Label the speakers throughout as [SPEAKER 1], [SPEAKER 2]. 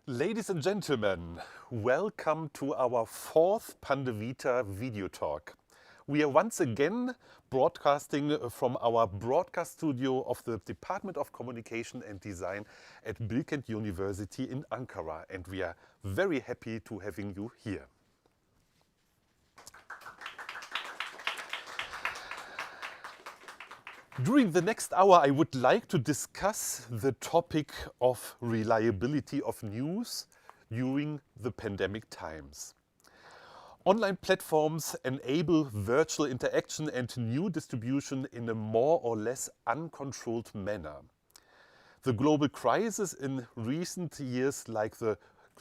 [SPEAKER 1] Ladies and gentlemen, welcome to our fourth PandeVITA video talk. We are once again broadcasting from our broadcast studio of the Department of Communication and Design at Bilkent University in Ankara, and we are very happy to having you here. During the next hour, I would like to discuss the topic of reliability of news during the pandemic times. Online platforms enable virtual interaction and new distribution in a more or less uncontrolled manner. The global crisis in recent years, like the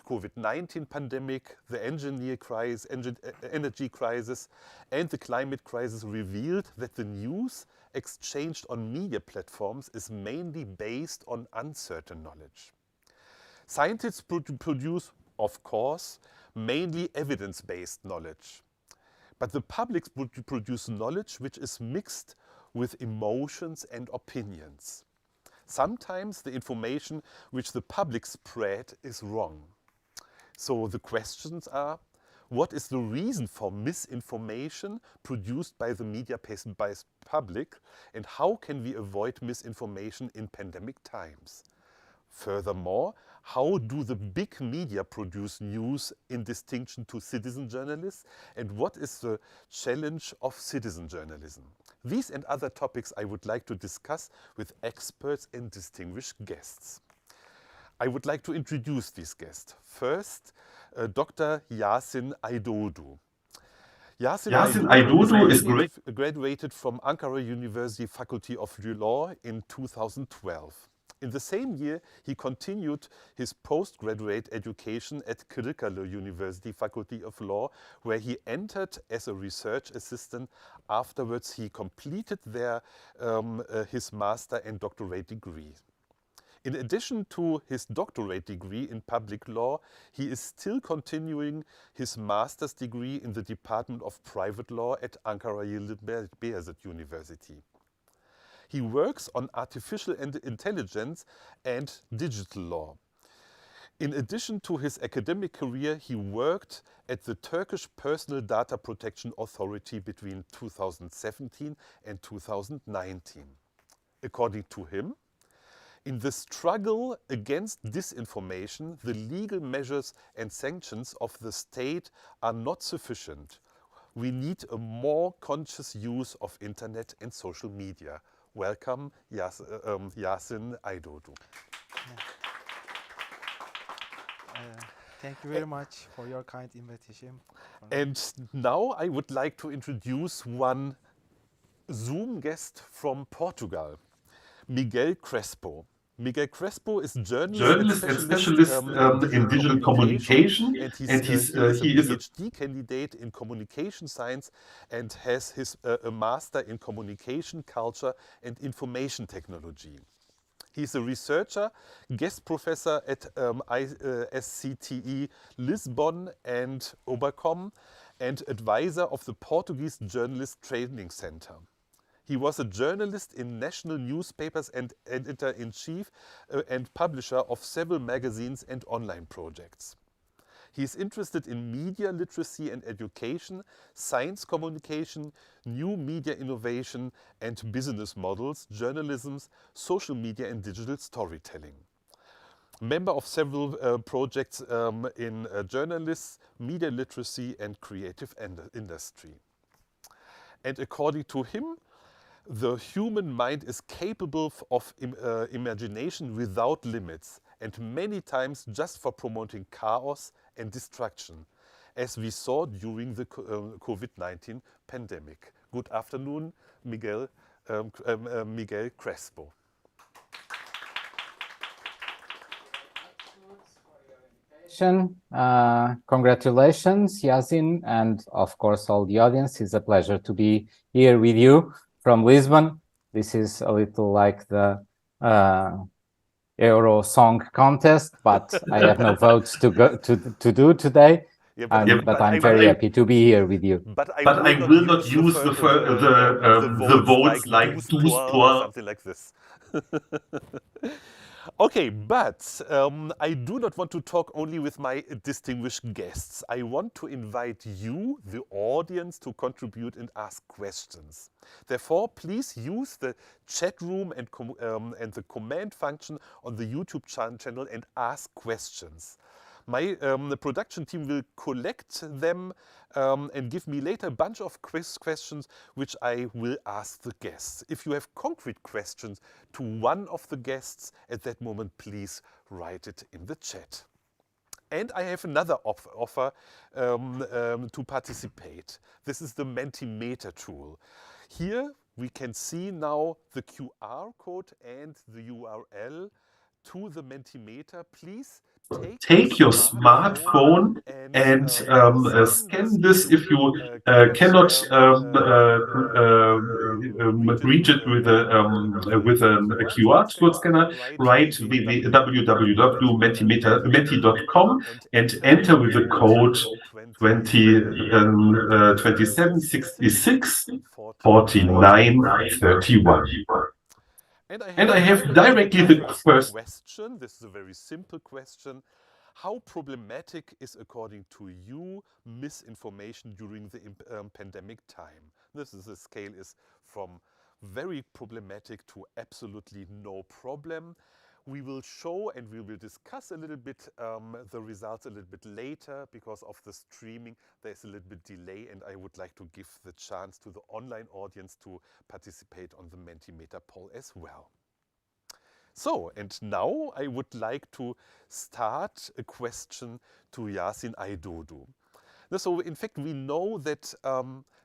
[SPEAKER 1] COVID-19 pandemic, the energy crisis, and the climate crisis, revealed that the news exchanged on media platforms is mainly based on uncertain knowledge. Scientists produce, of course, mainly evidence-based knowledge. But the public produce knowledge which is mixed with emotions and opinions. Sometimes the information which the public spread is wrong. So the questions are, what is the reason for misinformation produced by the media-based public, and how can we avoid misinformation in pandemic times? Furthermore, how do the big media produce news in distinction to citizen journalists, and what is the challenge of citizen journalism? These and other topics I would like to discuss with experts and distinguished guests. I would like to introduce these guests. First, Dr. Yasin Aydoğdu. Yasin Aydoğdu is graduated from Ankara University Faculty of Law in 2012. In the same year, he continued his postgraduate education at Kırıkkale University Faculty of Law, where he entered as a research assistant. Afterwards, he completed there his master and doctorate degree. In addition to his doctorate degree in public law, he is still continuing his master's degree in the Department of Private Law at Ankara Beyazıt University. He works on artificial intelligence and digital law. In addition to his academic career, he worked at the Turkish Personal Data Protection Authority between 2017 and 2019. According to him, in the struggle against disinformation, the legal measures and sanctions of the state are not sufficient. We need a more conscious use of internet and social media. Welcome, Yasin Aydoğdu.
[SPEAKER 2] Thank you very much for your kind invitation.
[SPEAKER 1] And now I would like to introduce one Zoom guest from Portugal, Miguel Crespo. Miguel Crespo is journalist and specialist in digital communication, and he is a PhD candidate in communication science and has his a master in communication, culture and information technology. He is a researcher, guest professor at SCTE Lisbon and Obercom, and advisor of the Portuguese Journalist Training Center. He was a journalist in national newspapers and editor-in-chief and publisher of several magazines and online projects. He is interested in media literacy and education, science communication, new media innovation and business models, journalism, social media and digital storytelling. Member of several projects in journalists, media literacy and creative industry. And according to him, the human mind is capable of imagination without limits, and many times just for promoting chaos and destruction, as we saw during the COVID-19 pandemic. Good afternoon, Miguel Crespo.
[SPEAKER 3] Congratulations, Yasin, and of course all the audience. It's a pleasure to be here with you from Lisbon. This is a little like the Euro Song Contest, but I have no votes to do today.
[SPEAKER 1] Yeah,
[SPEAKER 3] but I'm very happy to be here with you.
[SPEAKER 1] But I will not use the votes like 12 or something like this. Okay, but I do not want to talk only with my distinguished guests. I want to invite you, the audience, to contribute and ask questions. Therefore, please use the chat room and the command function on the YouTube channel and ask questions. The production team will collect them and give me later a bunch of questions which I will ask the guests. If you have concrete questions to one of the guests at that moment, please write it in the chat. And I have another offer to participate. This is the Mentimeter tool. Here we can see now the QR code and the URL to the Mentimeter. Please take your
[SPEAKER 4] Take your
[SPEAKER 1] smartphone
[SPEAKER 4] smartphone
[SPEAKER 1] and
[SPEAKER 4] and
[SPEAKER 1] scan this
[SPEAKER 4] scan
[SPEAKER 1] if
[SPEAKER 4] this
[SPEAKER 1] you
[SPEAKER 4] if you
[SPEAKER 1] cannot
[SPEAKER 4] cannot
[SPEAKER 1] read it
[SPEAKER 4] reach it with
[SPEAKER 1] a
[SPEAKER 4] a
[SPEAKER 1] QR
[SPEAKER 4] QR
[SPEAKER 1] code
[SPEAKER 4] code
[SPEAKER 1] scanner.
[SPEAKER 4] scanner.
[SPEAKER 1] Write
[SPEAKER 4] Write www.menti.com
[SPEAKER 1] and
[SPEAKER 4] and
[SPEAKER 1] enter with
[SPEAKER 4] enter
[SPEAKER 1] the
[SPEAKER 4] with the
[SPEAKER 1] code
[SPEAKER 4] code
[SPEAKER 1] 20
[SPEAKER 4] 2766
[SPEAKER 1] 4931.
[SPEAKER 4] 4931.
[SPEAKER 1] And I
[SPEAKER 4] And
[SPEAKER 1] have
[SPEAKER 4] I have
[SPEAKER 1] directly
[SPEAKER 4] directly
[SPEAKER 1] the
[SPEAKER 4] the
[SPEAKER 1] first
[SPEAKER 4] first.
[SPEAKER 1] question. This is a very simple question. How problematic is, according to you, misinformation during the pandemic time? The scale is from very problematic to absolutely no problem. We will show and we will discuss a little bit the results a little bit later. Because of the streaming, there's a little bit delay, and I would like to give the chance to the online audience to participate on the Mentimeter poll as well. So, and now I would like to start a question to Yasin Aidodu. So, in fact, we know that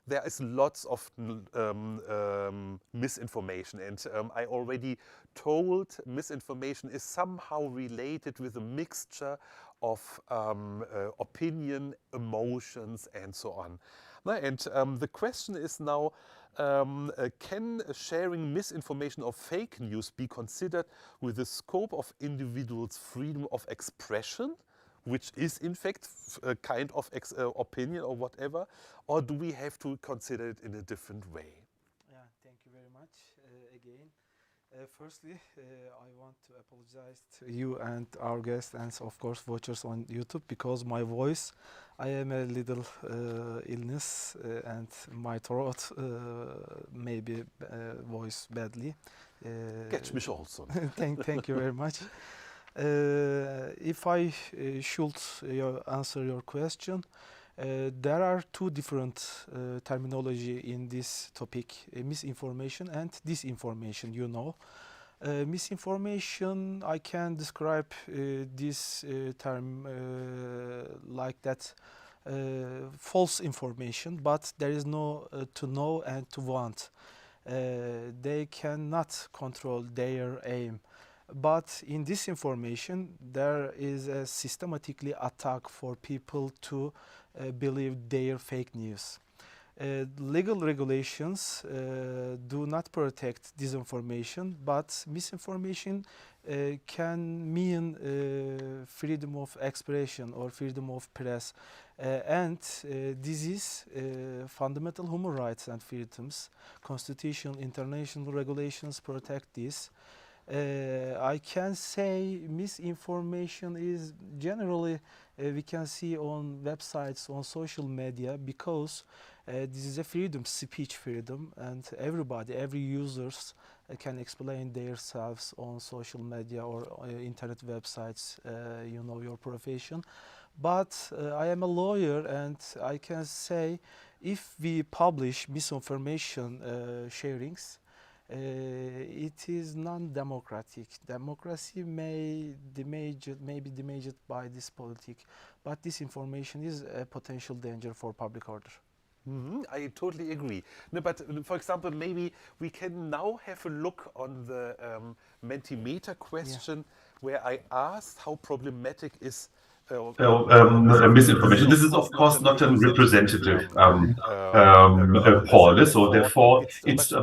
[SPEAKER 1] there is lots of misinformation, and I already told misinformation is somehow related with a mixture of opinion, emotions, and so on. And the question is now, can sharing misinformation or fake news be considered with the scope of individuals' freedom of expression, which is in fact a kind of opinion or whatever, or do we have to consider it in a different way?
[SPEAKER 2] Yeah, thank you very much again. Firstly, I want to apologize to you and our guests and of course watchers on YouTube because my voice, I am a little illness and my throat maybe voice badly.
[SPEAKER 1] Catch mich also.
[SPEAKER 2] Thank you very much. If I should answer your question, there are two different terminology in this topic, misinformation and disinformation, you know. Misinformation, I can describe this term like that, false information, but there is no to know and to want. They cannot control their aim. But in disinformation, there is a systematically attack for people to believe their fake news. Legal regulations do not protect disinformation, but misinformation can mean freedom of expression or freedom of press. And this is fundamental human rights and freedoms. Constitution, international regulations protect this. I can say misinformation is generally we can see on websites, on social media, because this is a freedom, speech freedom, and every users can explain themselves on social media or internet websites, you know, your profession. But I am a lawyer and I can say if we publish misinformation sharings, it is non-democratic. Democracy may be damaged by this politic, but this information is a potential danger for public order.
[SPEAKER 1] I totally agree. No, but for example, maybe we can now have a look on the Mentimeter question where I asked how problematic is
[SPEAKER 4] misinformation. This is, of course, not a representative poll. So therefore,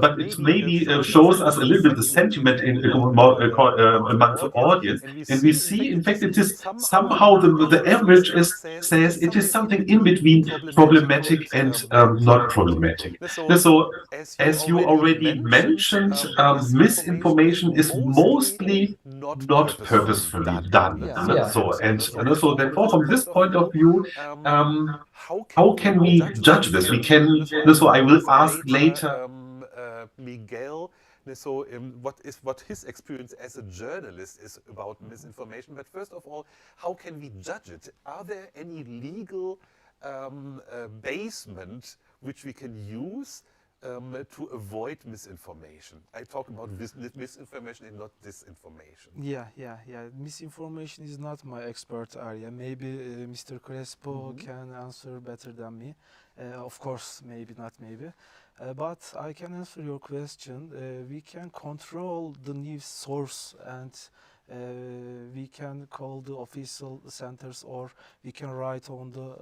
[SPEAKER 4] but it maybe shows us a little bit the sentiment among the audience, and we see, in fact, it is somehow the average says it is something in between problematic and not problematic. So, as you already mentioned, misinformation is mostly not purposefully done.
[SPEAKER 2] Yeah.
[SPEAKER 4] So therefore, from this point of view, how can we judge this? We can. So I will ask later.
[SPEAKER 1] Miguel, so what his experience as a journalist is about misinformation. But first of all, how can we judge it? Are there any legal basement which we can use to avoid misinformation? I talk about misinformation and not disinformation.
[SPEAKER 2] Yeah. Misinformation is not my expert area. Maybe Mr. Crespo can answer better than me. Of course, maybe not maybe. But I can answer your question. We can control the news source, and we can call the official centers, or we can write on the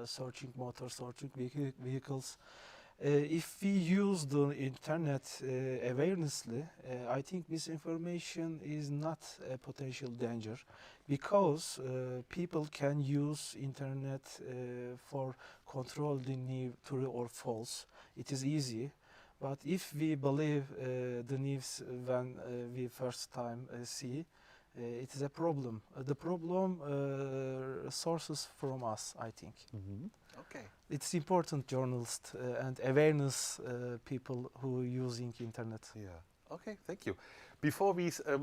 [SPEAKER 2] searching vehicles. If we use the internet awarenessly, I think misinformation is not a potential danger, because people can use internet for controlling new true or false. It is easy, but if we believe the news when we first time see, it is a problem. The problem sources from us, I think.
[SPEAKER 1] Okay.
[SPEAKER 2] It's important, journalists and awareness people who are using internet.
[SPEAKER 1] Yeah. Okay, thank you. Before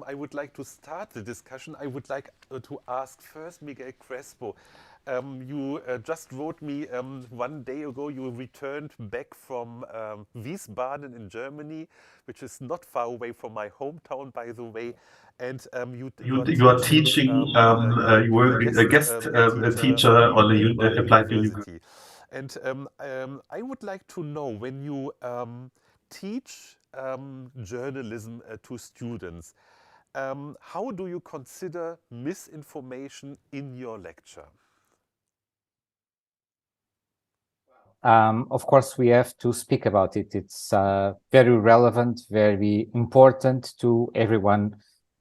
[SPEAKER 1] I would like to start the discussion, I would like to ask first Miguel Crespo. You just wrote me 1 day ago you returned back from Wiesbaden in Germany, which is not far away from my hometown, by the way. And
[SPEAKER 4] you are teaching. You were a guest teacher on the applied university.
[SPEAKER 1] And I would like to know, when you teach journalism to students, how do you consider misinformation in your lecture?
[SPEAKER 3] Of course, we have to speak about it. It's very relevant, very important to everyone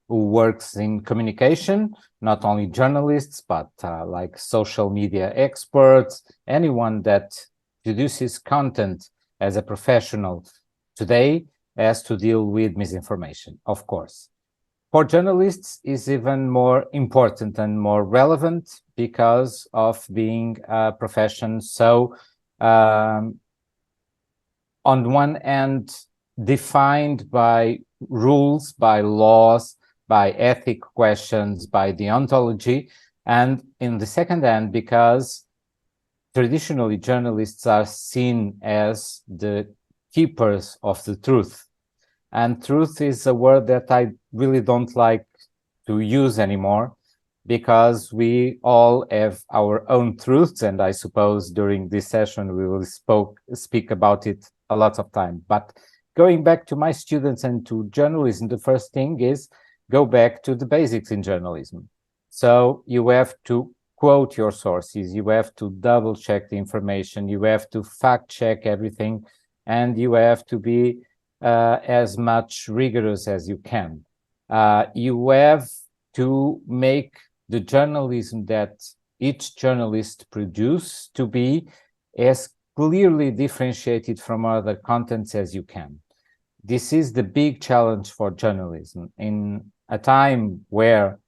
[SPEAKER 3] who works in communication, not only journalists, but like social media experts, anyone that produces content as a professional today has to deal with misinformation, of course. For journalists, is even more important and more relevant because of being a profession so on one end defined by rules, by laws, by ethic questions, by deontology, and in the second hand because traditionally journalists are seen as the keepers of the truth. And truth is a word that I really don't like to use anymore, because we all have our own truths, and I suppose during this session we will speak about it a lot of time. But going back to my students and to journalism, the first thing is go back to the basics in journalism. So you have to quote your sources, you have to double check the information, you have to fact check everything, and you have to be as much rigorous as you can. You have to make the journalism that each journalist produces to be as clearly differentiated from other contents as you can. This is the big challenge for journalism. In a time where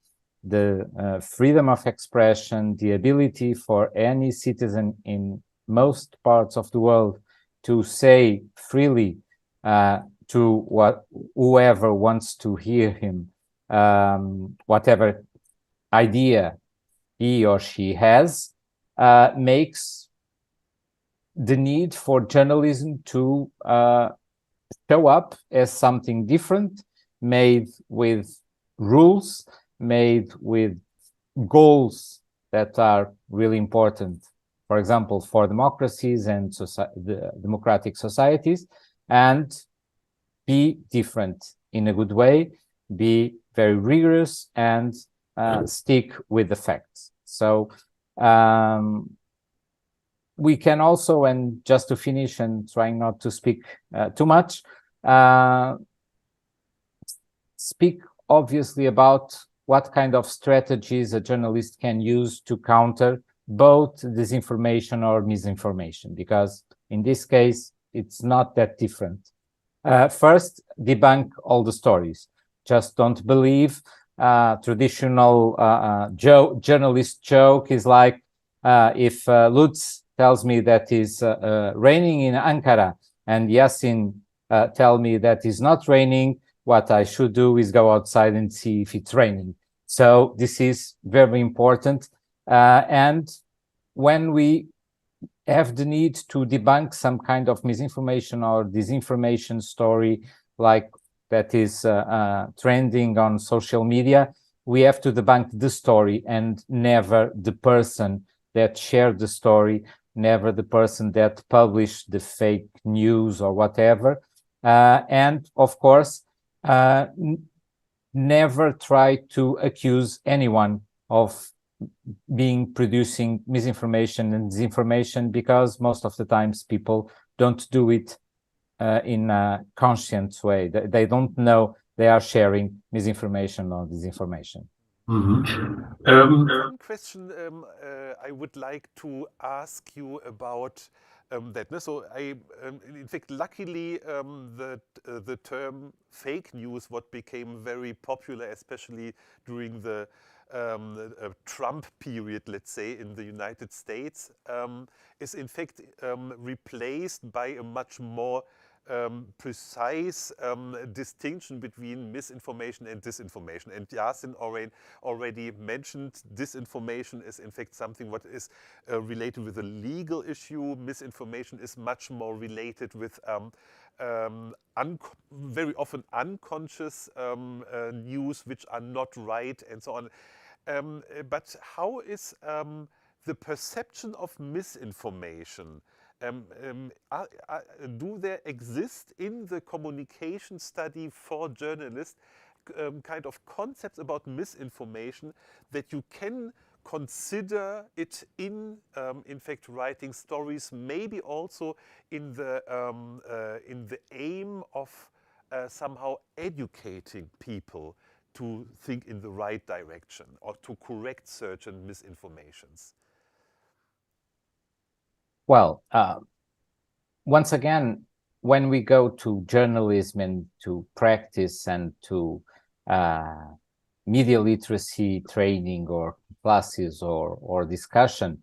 [SPEAKER 3] the freedom of expression, the ability for any citizen in most parts of the world to say freely to whoever wants to hear him, whatever idea he or she has, makes the need for journalism to show up as something different, made with rules, made with goals that are really important, for example, for democracies and the democratic societies, and be different in a good way, be very rigorous, and stick with the facts. So we can also, and just to finish and trying not to speak too much, speak obviously about what kind of strategies a journalist can use to counter both disinformation or misinformation, because in this case, it's not that different. First, debunk all the stories. Just don't believe traditional journalist joke is like, if Lutz tells me that is raining in Ankara and Yasin tell me that is not raining, what I should do is go outside and see if it's raining. So this is very important. And when we have the need to debunk some kind of misinformation or disinformation story like that is trending on social media, we have to debunk the story and never the person that shared the story, never the person that published the fake news or whatever. And of course, never try to accuse anyone of being producing misinformation and disinformation, because most of the times people don't do it in a conscious way. They don't know they are sharing misinformation or disinformation.
[SPEAKER 1] One question I would like to ask you about that. So in fact, luckily, the term fake news, what became very popular, especially during the Trump period, let's say, in the United States, is in fact replaced by a much more precise distinction between misinformation and disinformation. And Yasin already mentioned disinformation is in fact something what is related with a legal issue. Misinformation is much more related with very often unconscious news which are not right and so on. But how is the perception of misinformation? Do there exist in the communication study for journalists kind of concepts about misinformation that you can consider it in fact, writing stories, maybe also in the aim of somehow educating people to think in the right direction or to correct certain misinformations?
[SPEAKER 3] Well, once again, when we go to journalism and to practice and to media literacy training or classes or discussion,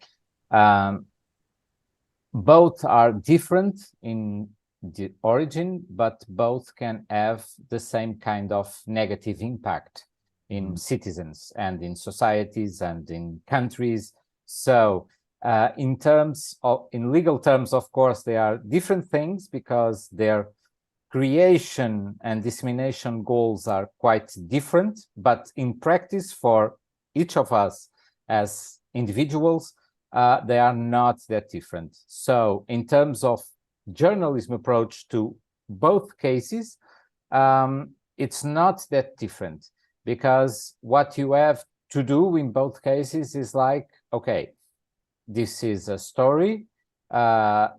[SPEAKER 3] both are different in the origin, but both can have the same kind of negative impact in citizens and in societies and in countries. So in legal terms, of course, they are different things because their creation and dissemination goals are quite different, but in practice for each of us as individuals, they are not that different. So in terms of journalism approach to both cases, it's not that different, because what you have to do in both cases is like, okay, this is a story,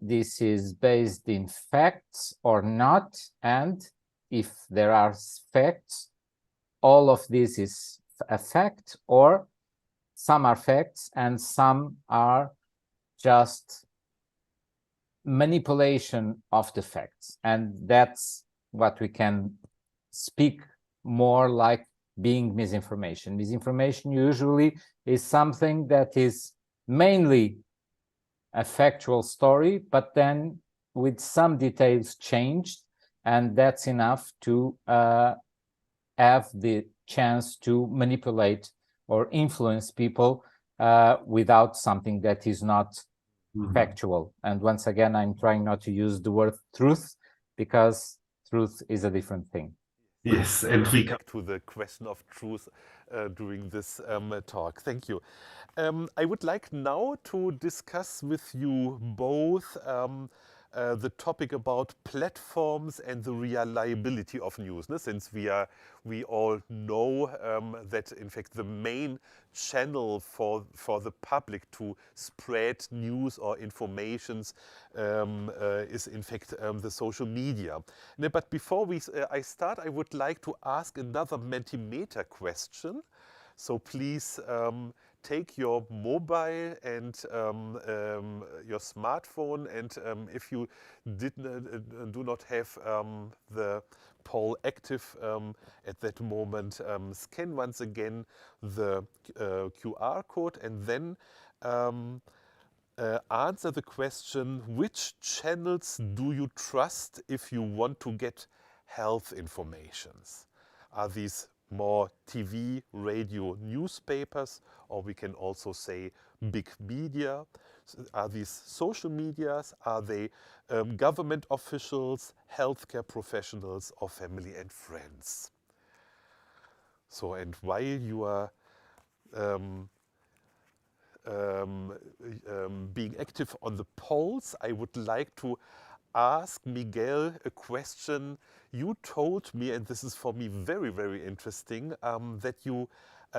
[SPEAKER 3] this is based in facts or not, and if there are facts, all of this is a fact, or some are facts and some are just manipulation of the facts. And that's what we can speak more like being misinformation. Misinformation usually is something that is mainly a factual story, but then with some details changed, and that's enough to have the chance to manipulate or influence people without something that is not factual. And once again, I'm trying not to use the word truth, because truth is a different thing.
[SPEAKER 1] Yes, and we come back to the question of truth during this talk. Thank you. I would like now to discuss with you both the topic about platforms and the reliability of news. Since we all know that in fact the main channel for the public to spread news or informations is in fact the social media. But before I start, I would like to ask another Mentimeter question. So please take your mobile and your smartphone, and if you do not have the poll active at that moment, scan once again the QR code and then answer the question, which channels do you trust if you want to get health informations? Are these more TV, radio, newspapers, or we can also say big media? Are these social medias? Are they government officials, healthcare professionals, or family and friends? So, and while you are being active on the polls, I would like to ask Miguel a question. You told me, and this is for me very, very interesting, that you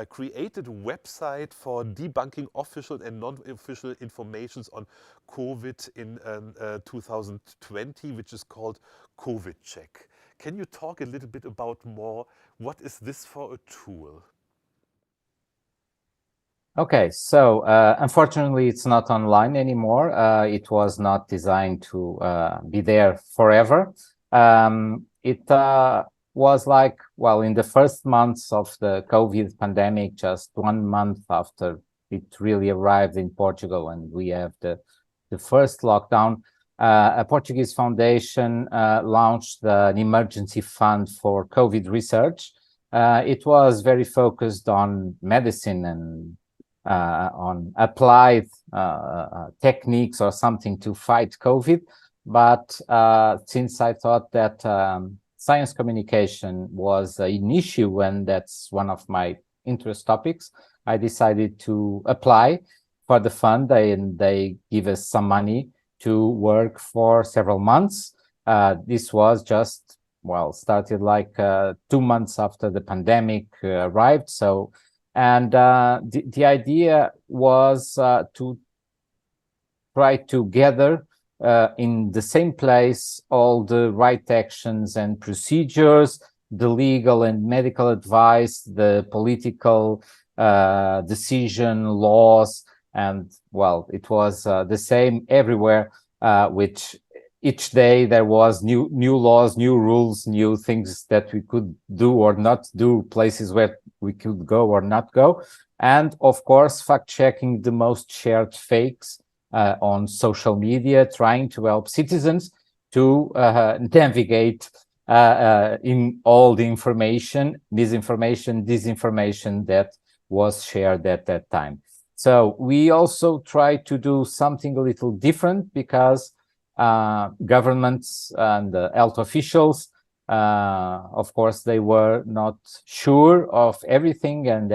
[SPEAKER 1] created a website for debunking official and non-official informations on COVID in 2020, which is called COVID Check. Can you talk a little bit about more? What is this for a tool?
[SPEAKER 3] Okay, so unfortunately, it's not online anymore. It was not designed to be there forever. It was like, well, in the first months of the COVID pandemic, just 1 month after it really arrived in Portugal, and we have the first lockdown, a Portuguese foundation launched an emergency fund for COVID research. It was very focused on medicine and on applied techniques or something to fight COVID. But since I thought that science communication was an issue and that's one of my interest topics, I decided to apply for the fund, and they give us some money to work for several months. This was just, well, started like 2 months after the pandemic arrived. So, and the idea was to try to gather in the same place all the right actions and procedures, the legal and medical advice, the political decision, laws, and, well, it was the same everywhere, which each day there was new laws, new rules, new things that we could do or not do, places where we could go or not go. And of course, fact-checking the most shared fakes on social media, trying to help citizens to navigate in all the information, misinformation, disinformation that was shared at that time. So we also try to do something a little different, because governments and health officials, of course, they were not sure of everything, and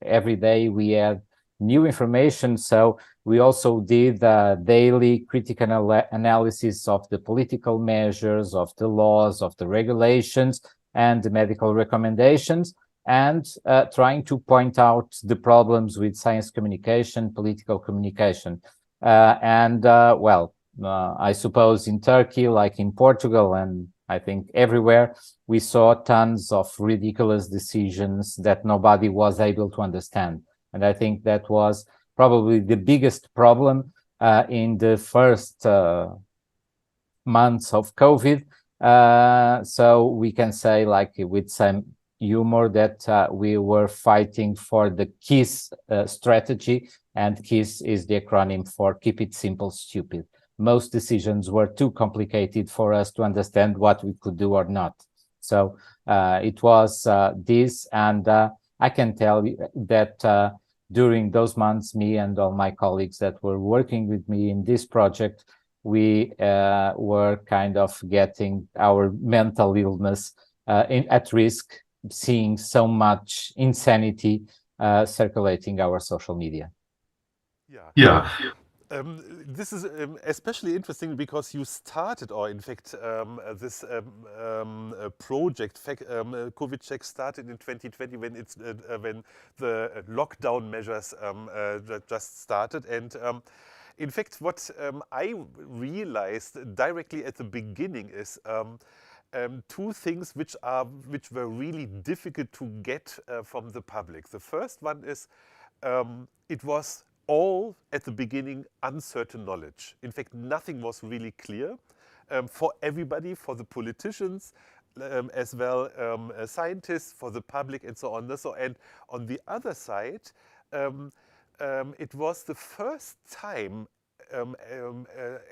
[SPEAKER 3] every day we had new information. So we also did daily critical analysis of the political measures, of the laws, of the regulations, and the medical recommendations, and trying to point out the problems with science communication, political communication. Well, I suppose in Turkey, like in Portugal, and I think everywhere, we saw tons of ridiculous decisions that nobody was able to understand. And I think that was probably the biggest problem in the first months of COVID. So we can say, like with some humor, that we were fighting for the KISS strategy, and KISS is the acronym for Keep It Simple, Stupid. Most decisions were too complicated for us to understand what we could do or not. So it was this, and I can tell you that during those months, me and all my colleagues that were working with me in this project, we were kind of getting our mental illness at risk, seeing so much insanity circulating our social media.
[SPEAKER 4] Yeah.
[SPEAKER 1] This is especially interesting because you started, or in fact, this project, COVID check, started in 2020 when when the lockdown measures just started, and in fact, what I realized directly at the beginning is. Two things which were really difficult to get from the public. The first one is it was all at the beginning uncertain knowledge. In fact, nothing was really clear for everybody, for the politicians, as well as scientists, for the public, and so on. And on the other side, it was the first time,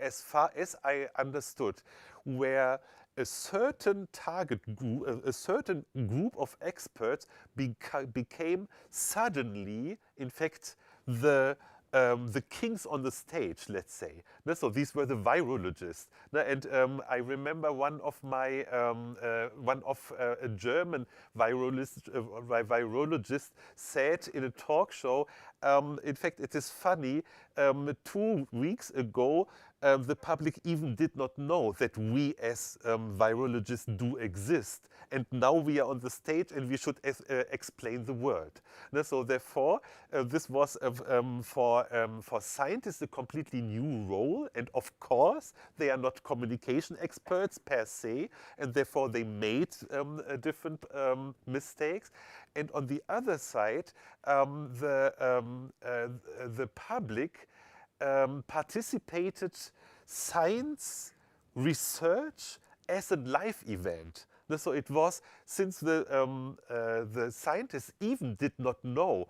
[SPEAKER 1] as far as I understood, where a certain target group, a certain group of experts became suddenly, in fact, the kings on the stage, let's say. So these were the virologists. And I remember one of a German virologist said in a talk show, in fact, it is funny, 2 weeks ago, the public even did not know that we as virologists do exist. And now we are on the stage and we should explain the word. So therefore, this was for scientists a completely new role. And of course, they are not communication experts per se, and therefore they made different mistakes. And on the other side, the public participated science research as a live event. So it was, since the scientists even did not know,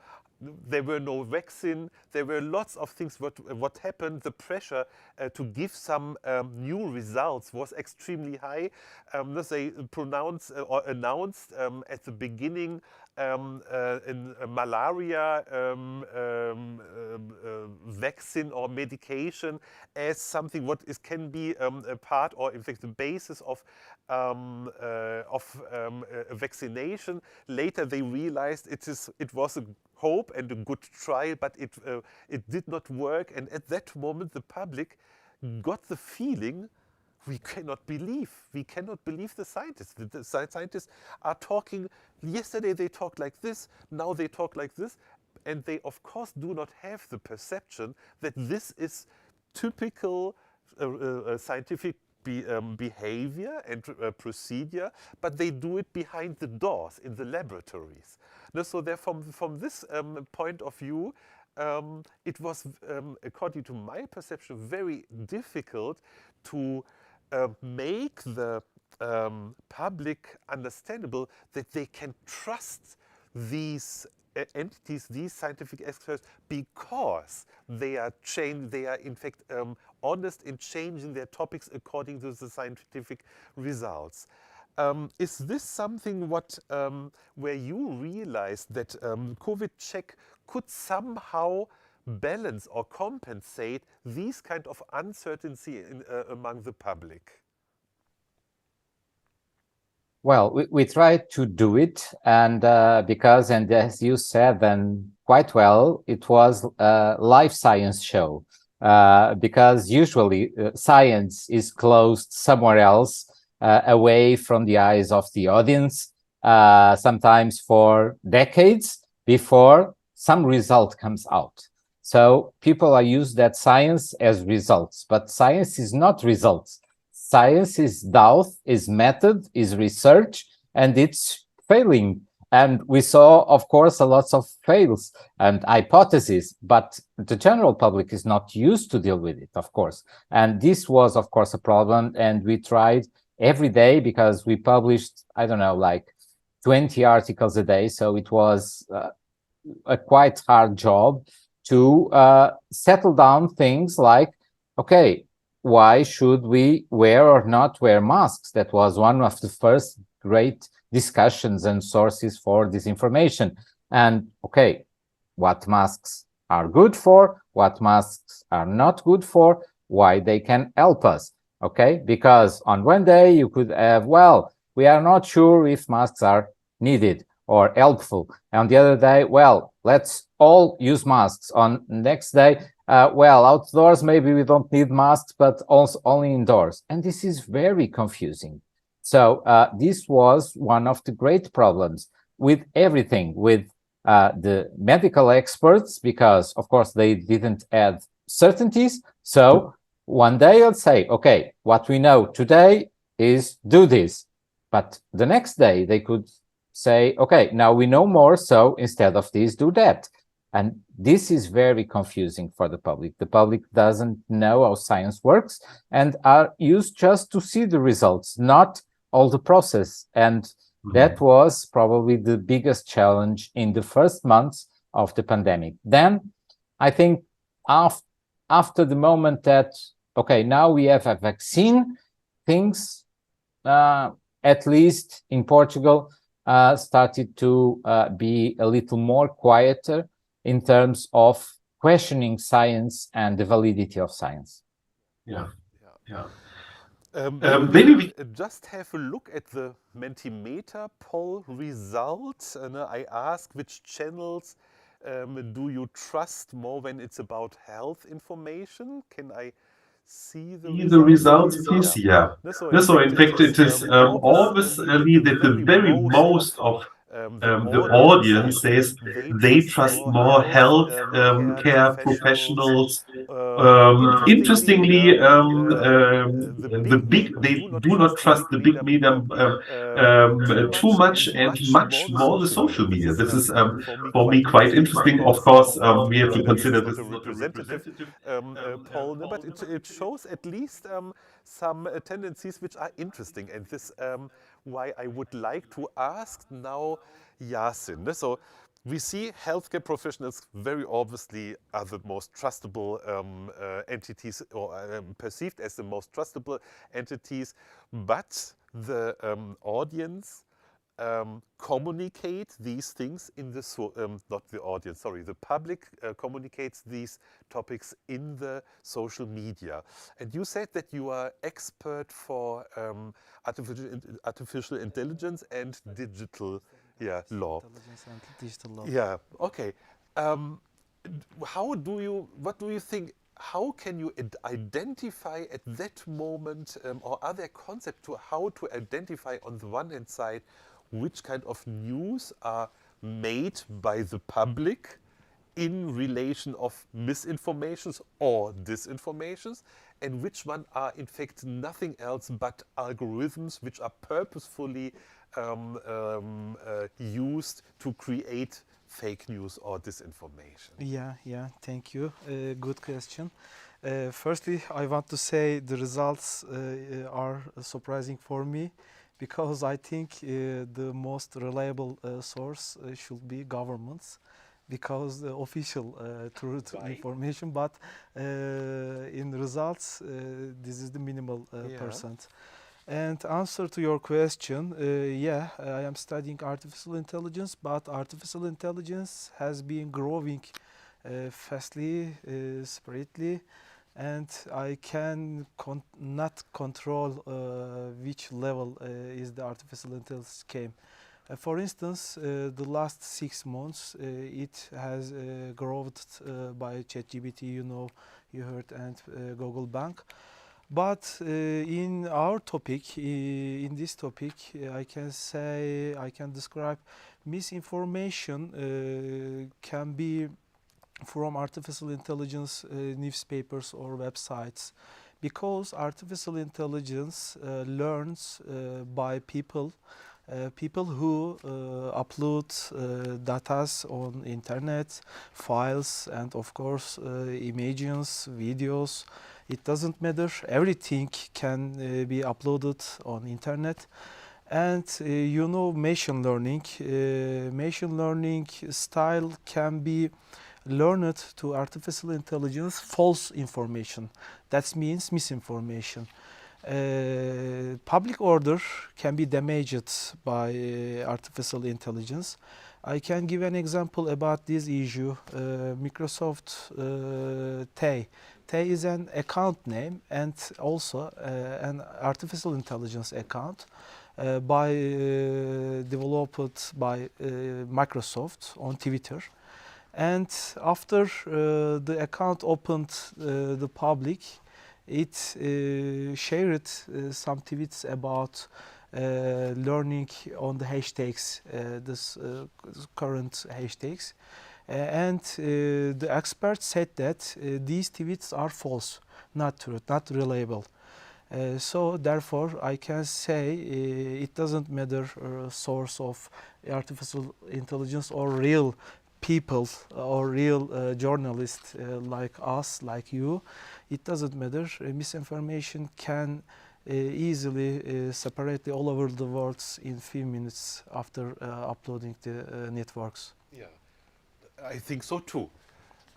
[SPEAKER 1] there were no vaccine, there were lots of things what happened. The pressure to give some new results was extremely high. They pronounced or announced at the beginning in malaria vaccine or medication as something what can be a part, or in fact the basis of vaccination. Later they realized it was a hope and a good trial, but it did not work. And at that moment, the public got the feeling, we cannot believe the scientists. The scientists are talking. Yesterday they talked like this, now they talk like this, and they of course do not have the perception that this is typical scientific behavior and procedure, but they do it behind the doors in the laboratories. So there, from this point of view, it was, according to my perception, very difficult to make the public understandable that they can trust these entities, these scientific experts, because they are in fact honest in changing their topics according to the scientific results. Is this something where you realized that COVID check could somehow balance or compensate these kind of uncertainty among the public?
[SPEAKER 3] Well, we tried to do it, and because, and as you said, then quite well, it was a live science show, because usually science is closed somewhere else, away from the eyes of the audience, sometimes for decades before some result comes out. So people are used that science as results, but science is not results. Science is doubt, is method, is research, and it's failing. And we saw, of course, a lot of fails and hypotheses, but the general public is not used to deal with it, of course. And this was, of course, a problem. And we tried every day, because we published, I don't know, like 20 articles a day. So it was a quite hard job to settle down things like, okay, why should we wear or not wear masks? That was one of the first great discussions and sources for this information. And okay, what masks are good for, what masks are not good for, why they can help us. Okay, because on one day you could have, well, we are not sure if masks are needed or helpful. And on the other day, well, let's all use masks. On next day, well, outdoors maybe we don't need masks, but also only indoors. And this is very confusing. So this was one of the great problems with everything, with the medical experts, because of course they didn't add certainties. So one day I'll say, okay, what we know today is do this. But the next day they could say, okay, now we know more, so instead of this, do that. And this is very confusing for the public. The public doesn't know how science works and are used just to see the results, not all the process. And that was probably the biggest challenge in the first months of the pandemic. Then I think after the moment that, okay, now we have a vaccine, things, at least in Portugal, started to be a little more quieter in terms of questioning science and the validity of science.
[SPEAKER 4] Yeah.
[SPEAKER 1] Maybe we just have a look at the Mentimeter poll results. I ask which channels do you trust more when it's about health information? Can I see the
[SPEAKER 4] results,
[SPEAKER 1] results,
[SPEAKER 4] please? Yeah. So in fact, it is obviously that the very most of the audience says they trust more health care professionals. Interestingly, they do not trust the big media too much, and much more the social media. This is for me quite interesting. Of course, we have to consider this is not a representative
[SPEAKER 1] poll, but it shows at least some tendencies which are interesting, and this why I would like to ask now Yasin. So we see healthcare professionals very obviously are the most trustable entities, or perceived as the most trustable entities, but the audience communicate these things in the, not the audience, sorry, the public communicates these topics in the social media. And you said that you are expert for artificial intelligence and digital law.
[SPEAKER 2] And digital law.
[SPEAKER 1] Yeah, okay. What do you think, how can you identify at that moment, or are there concepts to how to identify on the one hand side which kind of news are made by the public in relation of misinformations or disinformations, and which one are in fact nothing else but algorithms which are purposefully used to create fake news or disinformation?
[SPEAKER 2] Yeah, thank you. Good question. Firstly, I want to say the results are surprising for me, because I think the most reliable source should be governments, because the official truth information, but in results this is the minimal percent. And answer to your question, yeah, I am studying artificial intelligence, but artificial intelligence has been growing fastly, separately, and I can not control which level is the artificial intelligence came. For instance, the last 6 months, it has grown by ChatGPT, you heard, and Google Bank. But in our topic, in this topic, I can describe misinformation can be from artificial intelligence newspapers or websites, because artificial intelligence learns by people who upload data on internet, files, and of course images, videos. It doesn't matter, everything can be uploaded on internet. And machine learning style can be learned to artificial intelligence false information. That means misinformation. Public order can be damaged by artificial intelligence. I can give an example about this issue. Microsoft Tay. Tay is an account name and also an artificial intelligence account developed by Microsoft on Twitter. And after the account opened the public, it shared some tweets about learning on the hashtags, this current hashtags. And the experts said that these tweets are false, not true, not reliable. So therefore, I can say it doesn't matter source of artificial intelligence or real people or real journalists like us, like you. It doesn't matter. Misinformation can easily separate all over the world in few minutes after uploading the networks.
[SPEAKER 1] Yeah, I think so too.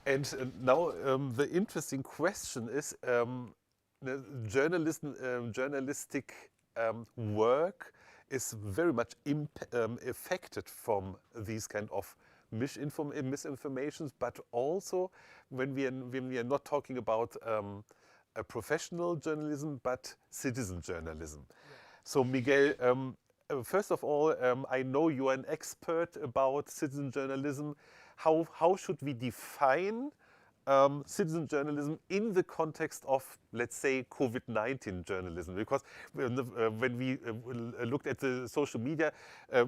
[SPEAKER 1] And now the interesting question is, the journalistic work is very much affected from these kind of misinformations, but also when we are not talking about a professional journalism, but citizen journalism. So Miguel, first of all, I know you are an expert about citizen journalism. How should we define citizen journalism in the context of, let's say, COVID-19 journalism? Because when we looked at the social media,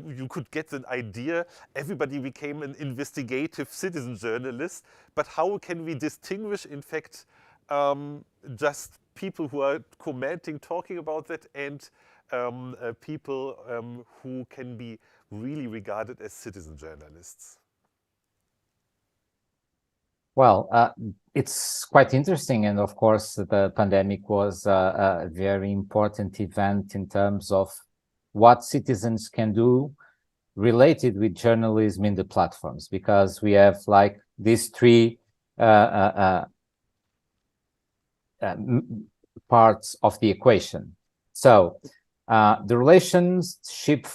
[SPEAKER 1] you could get an idea. Everybody became an investigative citizen journalist. But how can we distinguish, in fact, just people who are commenting, talking about that, and people who can be really regarded as citizen journalists?
[SPEAKER 3] Well, it's quite interesting. And of course, the pandemic was a very important event in terms of what citizens can do related with journalism in the platforms, because we have like these three parts of the equation. So the relationship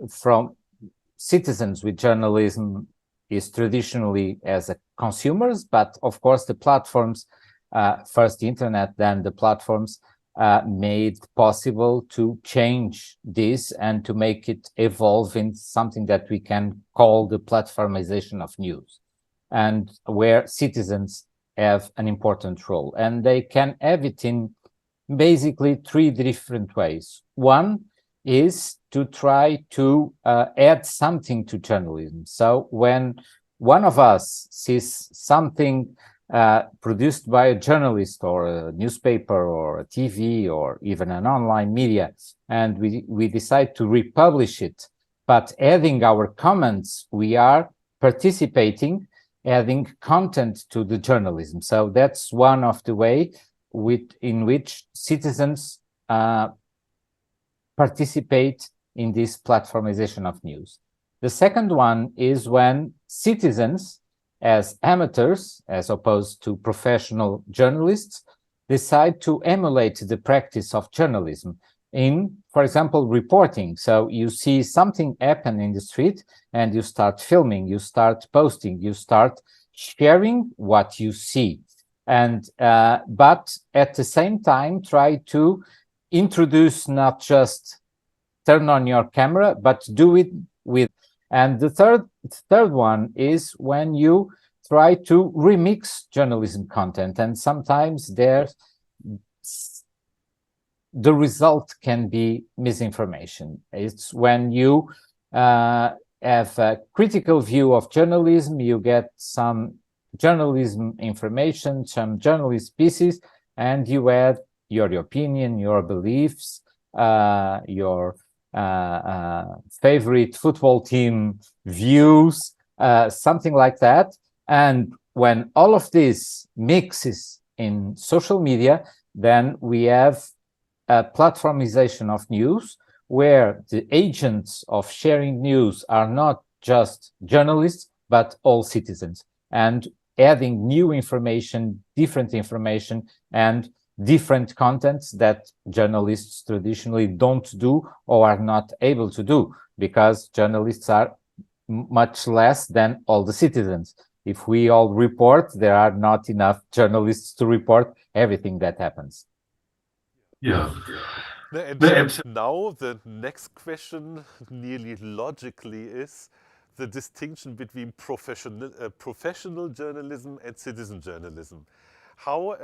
[SPEAKER 3] from citizens with journalism is traditionally as a consumers, but of course the platforms, first the internet, then the platforms made possible to change this and to make it evolve in something that we can call the platformization of news, and where citizens have an important role, and they can have it in basically three different ways. One is to try to add something to journalism. So when one of us sees something produced by a journalist or a newspaper or a TV or even an online media, and we decide to republish it, but adding our comments, we are participating, adding content to the journalism. So that's one of the way in which citizens participate in this platformization of news. The second one is when citizens, as amateurs, as opposed to professional journalists, decide to emulate the practice of journalism in, for example, reporting. So you see something happen in the street and you start filming, you start posting, you start sharing what you see. And but at the same time, try to introduce, not just turn on your camera, but do it with. And the third one is when you try to remix journalism content, and sometimes the result can be misinformation. It's when you have a critical view of journalism, you get some journalism information, some journalist pieces, and you add your opinion, your beliefs, your favorite football team views, something like that. And when all of this mixes in social media, then we have a platformization of news, where the agents of sharing news are not just journalists, but all citizens, and adding new information, different information, and different contents that journalists traditionally don't do or are not able to do, because journalists are much less than all the citizens. If we all report, there are not enough journalists to report everything that happens.
[SPEAKER 4] Yeah.
[SPEAKER 1] And now the next question, nearly logically, is the distinction between professional journalism and citizen journalism. How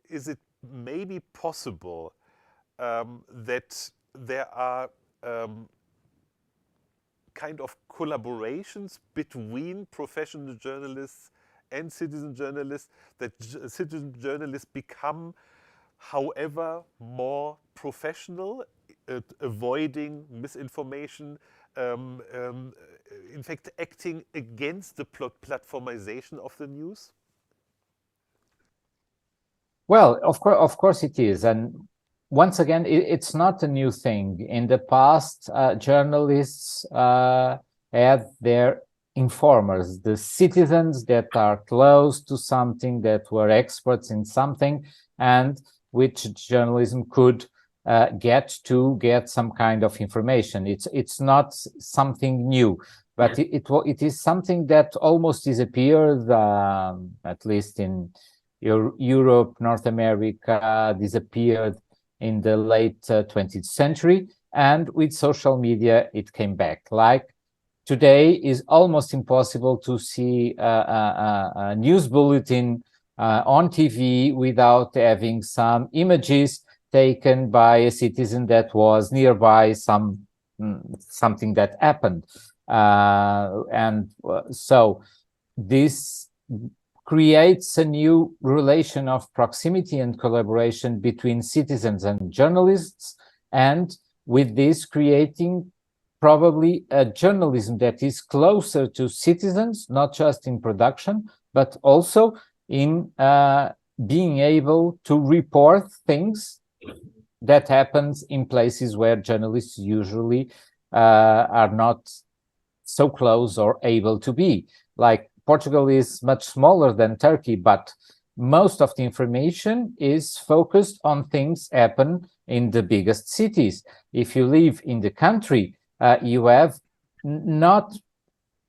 [SPEAKER 1] is it maybe possible that there are kind of collaborations between professional journalists and citizen journalists, that citizen journalists become, however, more professional, avoiding misinformation, in fact, acting against the platformization of the news?
[SPEAKER 3] Well, of course it is. And once again, it's not a new thing. In the past, journalists had their informers, the citizens that are close to something, that were experts in something, and which journalism could get some kind of information. It's not something new, but it is something that almost disappeared, at least in Europe, North America, disappeared in the late 20th century, and with social media it came back. Like today is almost impossible to see a news bulletin on TV without having some images taken by a citizen that was nearby something that happened, so this creates a new relation of proximity and collaboration between citizens and journalists, and with this creating probably a journalism that is closer to citizens, not just in production, but also in being able to report things that happens in places where journalists usually are not so close or able to be. Like Portugal is much smaller than Turkey, but most of the information is focused on things happen in the biggest cities. If you live in the country, you have not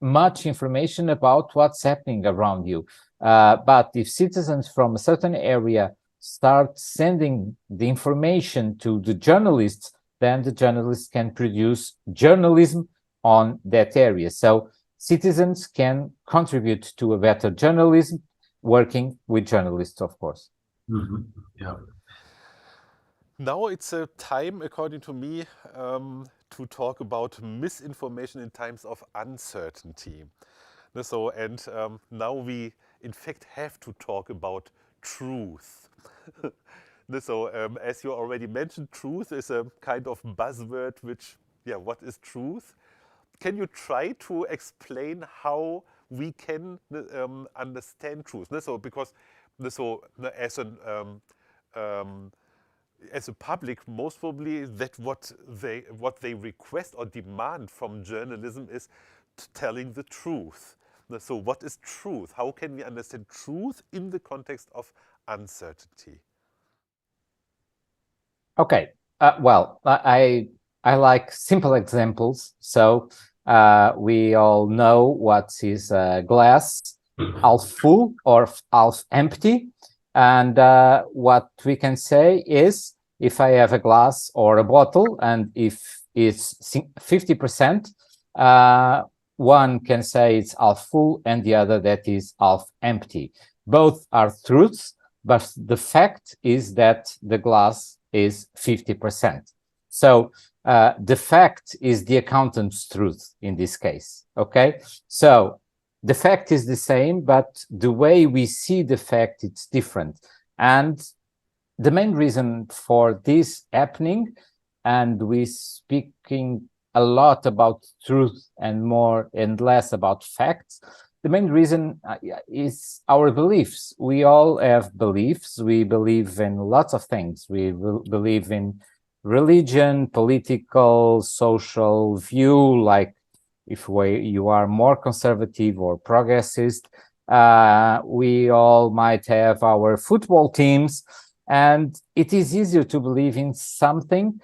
[SPEAKER 3] much information about what's happening around you. But if citizens from a certain area start sending the information to the journalists, then the journalists can produce journalism on that area. So citizens can contribute to a better journalism, working with journalists, of course.
[SPEAKER 4] Mm-hmm. Yeah.
[SPEAKER 1] Now it's a time, according to me, to talk about misinformation in times of uncertainty. So, and now we, in fact, have to talk about truth. So, as you already mentioned, truth is a kind of buzzword which, yeah, what is truth? Can you try to explain how we can understand truth? So, because as a public, most probably that what they request or demand from journalism is telling the truth. So, what is truth? How can we understand truth in the context of uncertainty?
[SPEAKER 3] Okay. Well, I like simple examples. So we all know what is glass, half full or half empty. And what we can say is, if I have a glass or a bottle, and if it's 50%, one can say it's half full and the other that is half empty. Both are truths, but the fact is that the glass is 50%. So the fact is the accountant's truth in this case, okay? So the fact is the same, but the way we see the fact, it's different. And the main reason for this happening, and we're speaking a lot about truth and more and less about facts, the main reason is our beliefs. We all have beliefs. We believe in lots of things. We believe in religion, political, social view, like if you are more conservative or progressist. We all might have our football teams, and it is easier to believe in something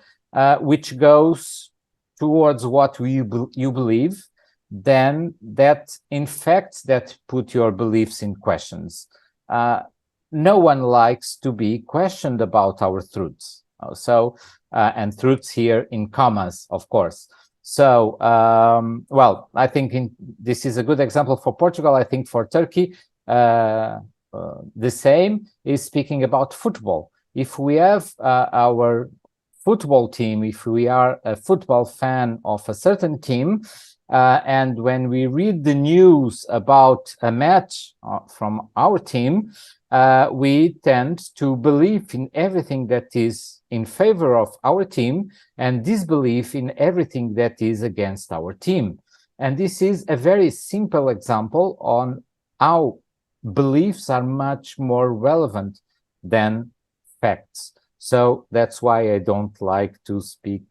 [SPEAKER 3] which goes towards what you believe than that in facts that put your beliefs in questions. No one likes to be questioned about our truths. And truths here in commas, of course. So, well, I think this is a good example for Portugal. I think for Turkey, the same is speaking about football. If we have our football team, if we are a football fan of a certain team, and when we read the news about a match from our team, we tend to believe in everything that is in favor of our team and disbelief in everything that is against our team. And this is a very simple example on how beliefs are much more relevant than facts. So that's why I don't like to speak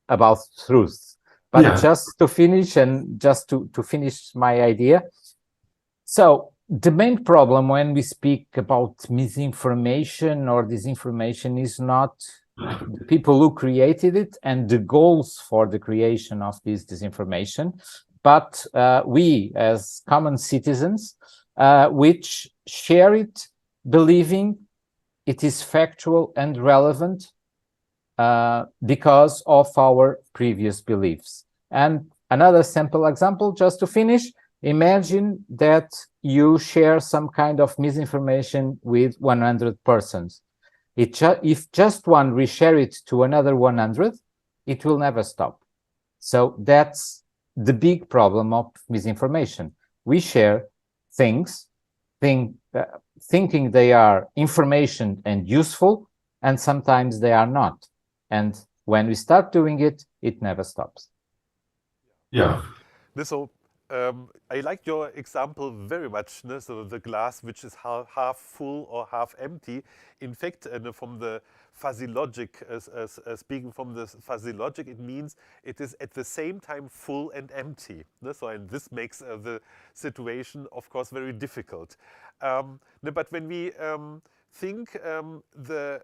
[SPEAKER 3] about truth. But just to finish and just to finish my idea. So the main problem when we speak about misinformation or disinformation is not the people who created it and the goals for the creation of this disinformation, but we as common citizens, which share it, believing it is factual and relevant because of our previous beliefs. And another simple example, just to finish, imagine that you share some kind of misinformation with 100 persons. If just one reshare it to another 100, it will never stop. So that's the big problem of misinformation. We share things, thinking they are information and useful, and sometimes they are not. And when we start doing it, it never stops.
[SPEAKER 4] Yeah.
[SPEAKER 1] So I like your example very much. So the glass which is half full or half empty. In fact, from the fuzzy logic, speaking from the fuzzy logic, it means it is at the same time full and empty. So, and this makes the situation, of course, very difficult. But when we think the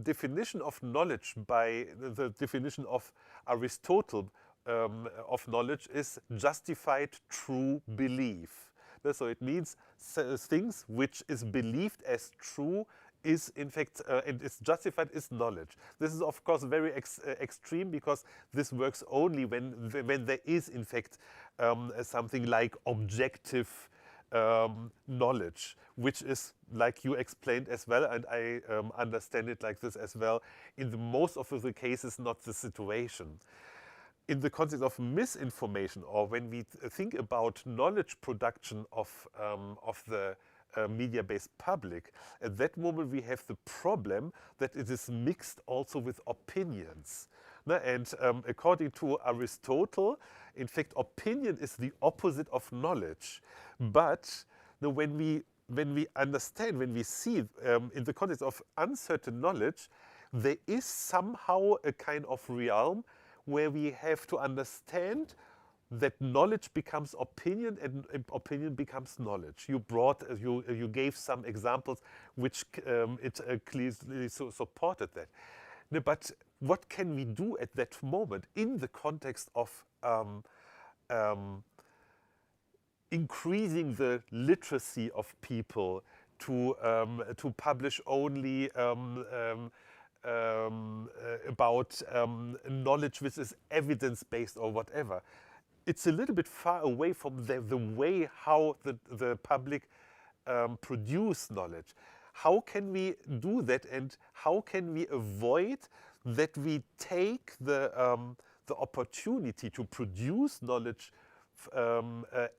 [SPEAKER 1] definition of knowledge by the definition of Aristotle of knowledge is justified true belief. So it means things which is believed as true is in fact and is justified is knowledge. This is of course very extreme, because this works only when there is in fact something like objective knowledge, which is, like you explained as well, and I understand it like this as well, in the most of the cases not the situation. In the context of misinformation, or when we think about knowledge production of the media-based public, at that moment we have the problem that it is mixed also with opinions. And according to Aristotle, in fact, opinion is the opposite of knowledge. But when we understand, when we see in the context of uncertain knowledge, there is somehow a kind of realm where we have to understand that knowledge becomes opinion and opinion becomes knowledge. You gave some examples which clearly supported that. But what can we do at that moment in the context of increasing the literacy of people to publish only about knowledge which is evidence-based or whatever? It's a little bit far away from the way how the public produce knowledge. How can we do that, and how can we avoid that we take the opportunity to produce knowledge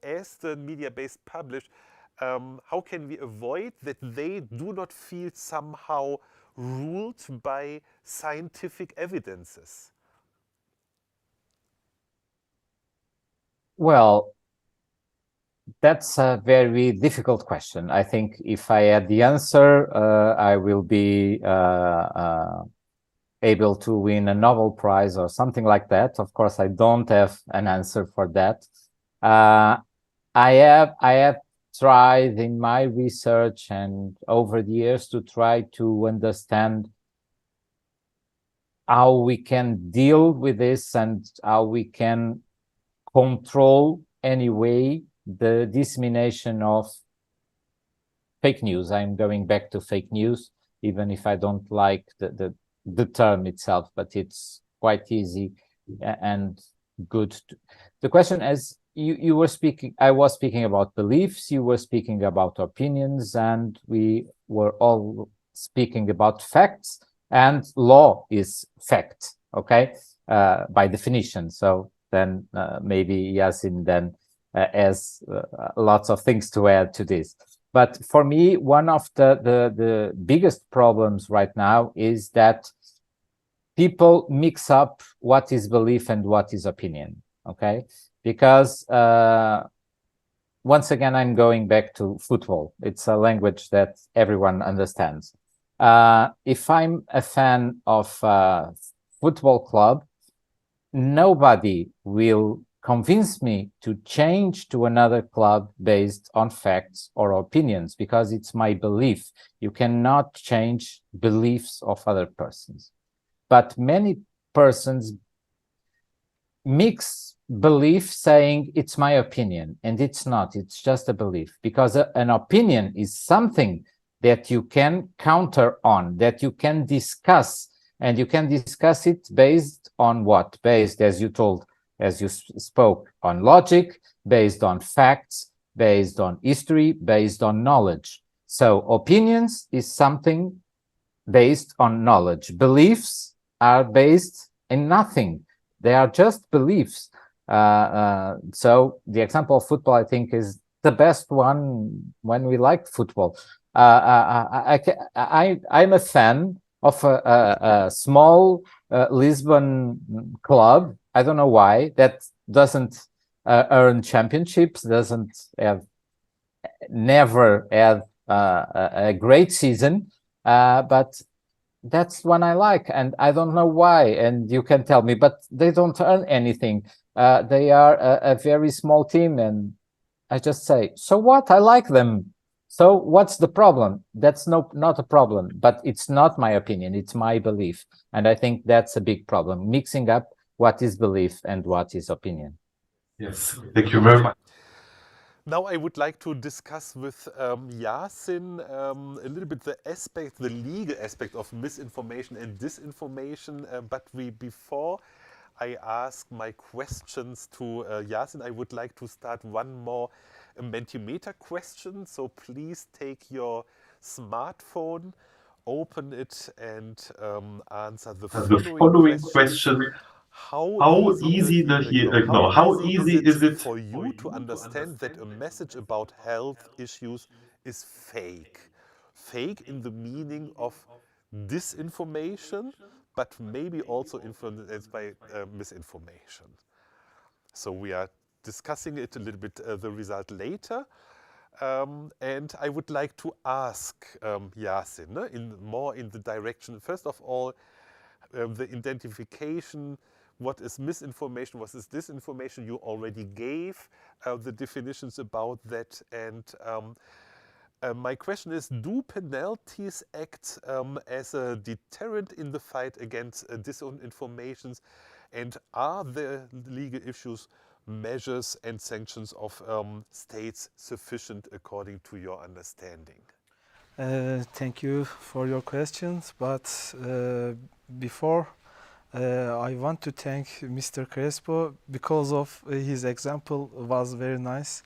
[SPEAKER 1] as the media-based publish? How can we avoid that they do not feel somehow ruled by scientific evidences?
[SPEAKER 3] Well, that's a very difficult question. I think if I had the answer, I will be able to win a Nobel Prize or something like that. Of course, I don't have an answer for that. I have tried in my research and over the years to try to understand how we can deal with this and how we can control anyway the dissemination of fake news. I'm going back to fake news, even if I don't like the term itself, but it's quite easy and good. The question is, you were speaking, I was speaking about beliefs, you were speaking about opinions, and we were all speaking about facts, and law is fact, okay, by definition. So then maybe Yasin then has lots of things to add to this. But for me, one of the biggest problems right now is that people mix up what is belief and what is opinion, okay? Because once again, I'm going back to football. It's a language that everyone understands. If I'm a fan of a football club, nobody will convince me to change to another club based on facts or opinions, because it's my belief. You cannot change beliefs of other persons. But many persons mix belief, saying it's my opinion, and it's not, it's just a belief, because an opinion is something that you can counter on, that you can discuss, and you can discuss it based on what? Based, as you spoke, on logic, based on facts, based on history, based on knowledge. So opinions is something based on knowledge. Beliefs are based in nothing. They are just beliefs. So the example of football, I think, is the best one when we like football. I'm a fan of a small Lisbon club. I don't know why, that doesn't earn championships, doesn't have, never had a great season, but that's one I like, and I don't know why. And you can tell me, but they don't earn anything. They are a very small team, and I just say, so what? I like them. So what's the problem? That's not a problem, but it's not my opinion. It's my belief, and I think that's a big problem, mixing up what is belief and what is opinion.
[SPEAKER 4] Yes, thank you very much.
[SPEAKER 1] Now I would like to discuss with Yasin a little bit the legal aspect of misinformation and disinformation. But before I ask my questions to Yasin, I would like to start one more Mentimeter question. So please take your smartphone, open it, and answer the following question. How easy is it for you to understand that a message about health issues is fake? Fake in the meaning of disinformation, but maybe also influenced by misinformation. So we are discussing it a little bit, the result later. And I would like to ask Yasin, more in the direction, first of all, the identification, what is misinformation, what is disinformation. You already gave the definitions about that. And my question is, do penalties act as a deterrent in the fight against disinformation? And are the legal issues, measures and sanctions of states sufficient according to your understanding?
[SPEAKER 2] Thank you for your questions, but before I want to thank Mr. Crespo because of his example was very nice.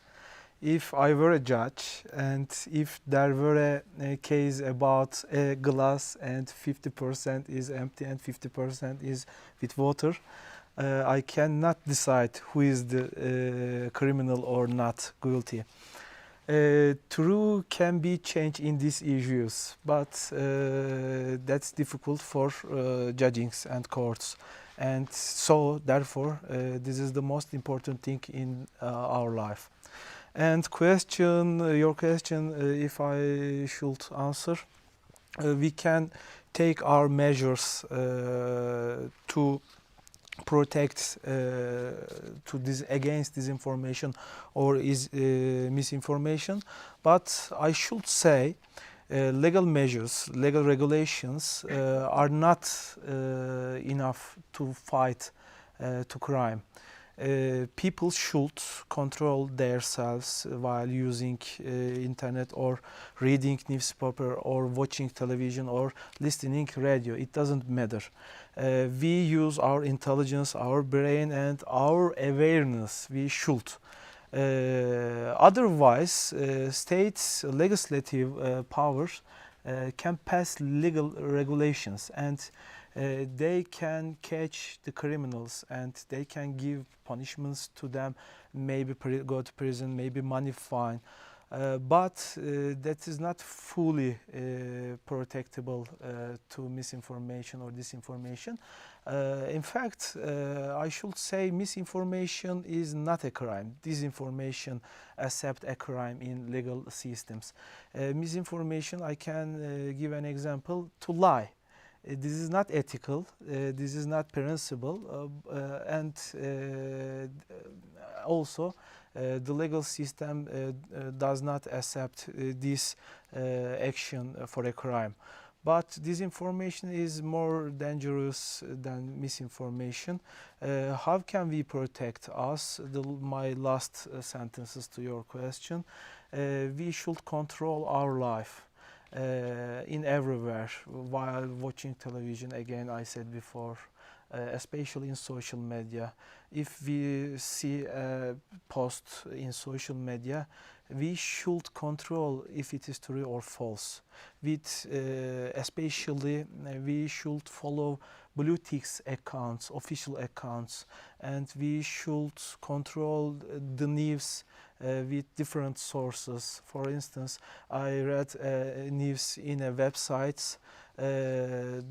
[SPEAKER 2] If I were a judge and if there were a case about a glass and 50% is empty and 50% is with water, I cannot decide who is the criminal or not guilty. True can be changed in these issues, but that's difficult for judgings and courts. And so, therefore, this is the most important thing in our life. And your question, if I should answer, we can take our measures to protect against disinformation or misinformation, but I should say legal measures, legal regulations are not enough to fight to crime. People should control themselves while using internet or reading newspaper or watching television or listening radio. It doesn't matter. We use our intelligence, our brain, and our awareness. We should. Otherwise, states' legislative powers can pass legal regulations, and they can catch the criminals and they can give punishments to them, maybe go to prison, maybe money fine. But that is not fully protectable to misinformation or disinformation. In fact, I should say misinformation is not a crime. Disinformation accept a crime in legal systems. Misinformation, I can give an example, to lie. This is not ethical, this is not permissible, and also the legal system does not accept this action for a crime. But disinformation is more dangerous than misinformation. How can we protect us? My last sentences to your question. We should control our life. In everywhere while watching television, again I said before, especially in social media. If we see a post in social media, we should control if it is true or false. With especially we should follow blue ticks accounts, official accounts, and we should control the news with different sources. For instance, I read news in a website.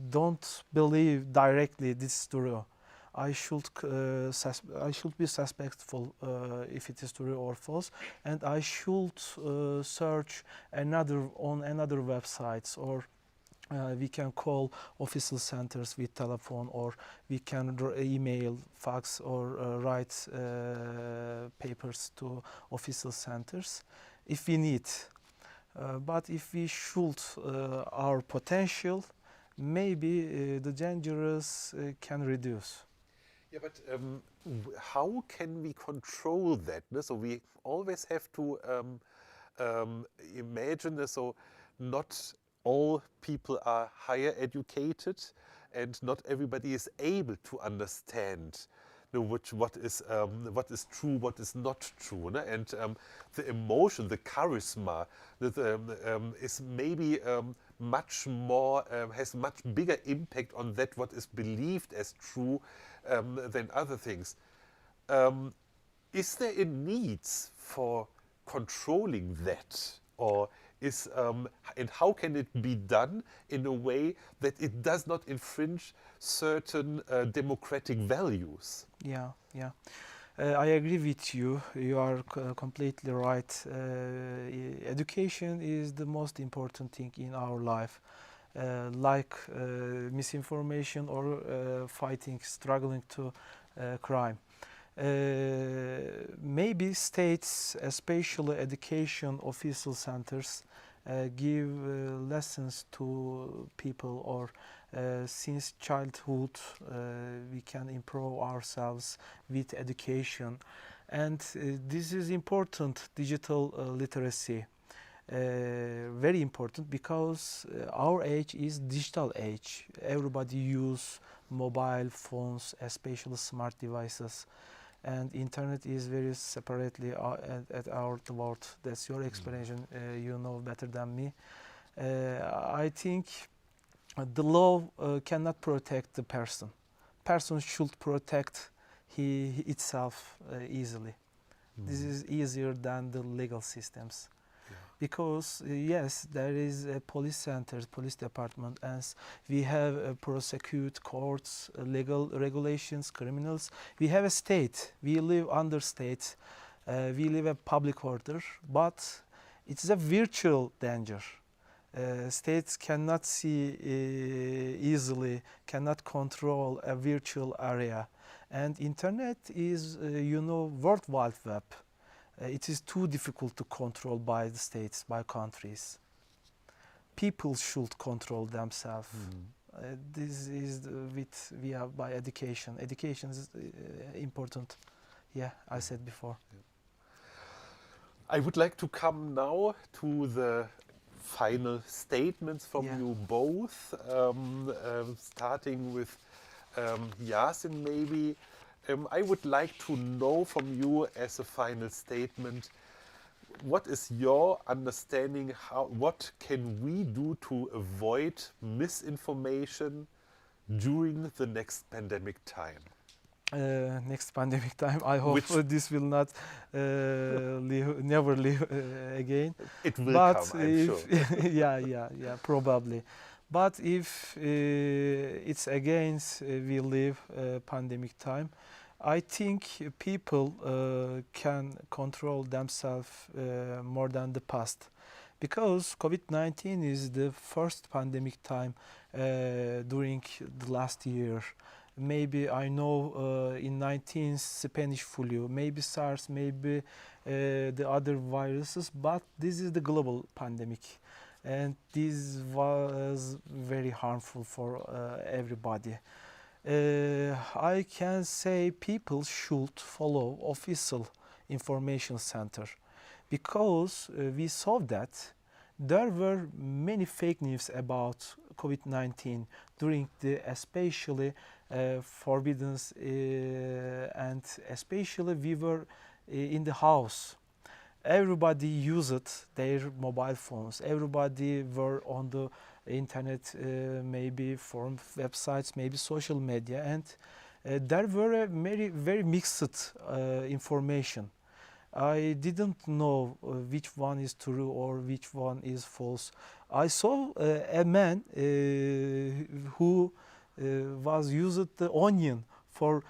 [SPEAKER 2] Don't believe directly this is true. I should be suspectful if it is true or false, and I should search on another websites, or we can call official centers with telephone, or we can email, fax, or write papers to official centers if we need. But if we shoot our potential, maybe the dangerous can reduce.
[SPEAKER 1] Yeah, but how can we control that? So we always have to imagine this. So not all people are higher educated, and not everybody is able to understand what is true, what is not true, and the emotion, the charisma, is maybe much more has much bigger impact on that what is believed as true than other things. Is there a need for controlling that, or and how can it be done in a way that it does not infringe certain democratic values?
[SPEAKER 2] Yeah. I agree with you. You are completely right. Education is the most important thing in our life. Like misinformation or struggling to crime. Maybe states, especially education official centers, give lessons to people, or since childhood we can improve ourselves with education, and this is important. Digital literacy, very important, because our age is digital age. Everybody use mobile phones, especially smart devices, and internet is very separately at our world. That's your explanation. You know better than me. I think the law cannot protect the person. Person should protect itself easily. This is easier than the legal systems. Because yes, there is a police center, police department, and we have prosecute courts, legal regulations, criminals. We have a state. We live under state. We live a public order, but it's a virtual danger. States cannot see easily, cannot control a virtual area, and internet is, World Wide Web. It is too difficult to control by the states, by countries. People should control themselves. This is by education. Education is important Yeah, I said before.
[SPEAKER 1] I would like to come now to the final statements from
[SPEAKER 2] Yeah.
[SPEAKER 1] you both, starting with Yasin maybe. I would like to know from you as a final statement, what is your understanding, what can we do to avoid misinformation during the next pandemic time?
[SPEAKER 2] Next pandemic time, I hope
[SPEAKER 1] Which
[SPEAKER 2] this will not never live again.
[SPEAKER 1] it will
[SPEAKER 2] But
[SPEAKER 1] come, I'm sure.
[SPEAKER 2] yeah, probably. But if it's against we live pandemic time, I think people can control themselves more than the past, because COVID-19 is the first pandemic time during the last year. Maybe I know in 19th Spanish flu, maybe SARS, maybe the other viruses, but this is the global pandemic, and this was very harmful for everybody. I can say people should follow official information center, because we saw that there were many fake news about COVID-19 during the especially forbidden and especially we were in the house. Everybody used their mobile phones. Everybody were on the internet, maybe from websites, maybe social media, and there were a very mixed information. I didn't know which one is true or which one is false. I saw a man who was used the onion for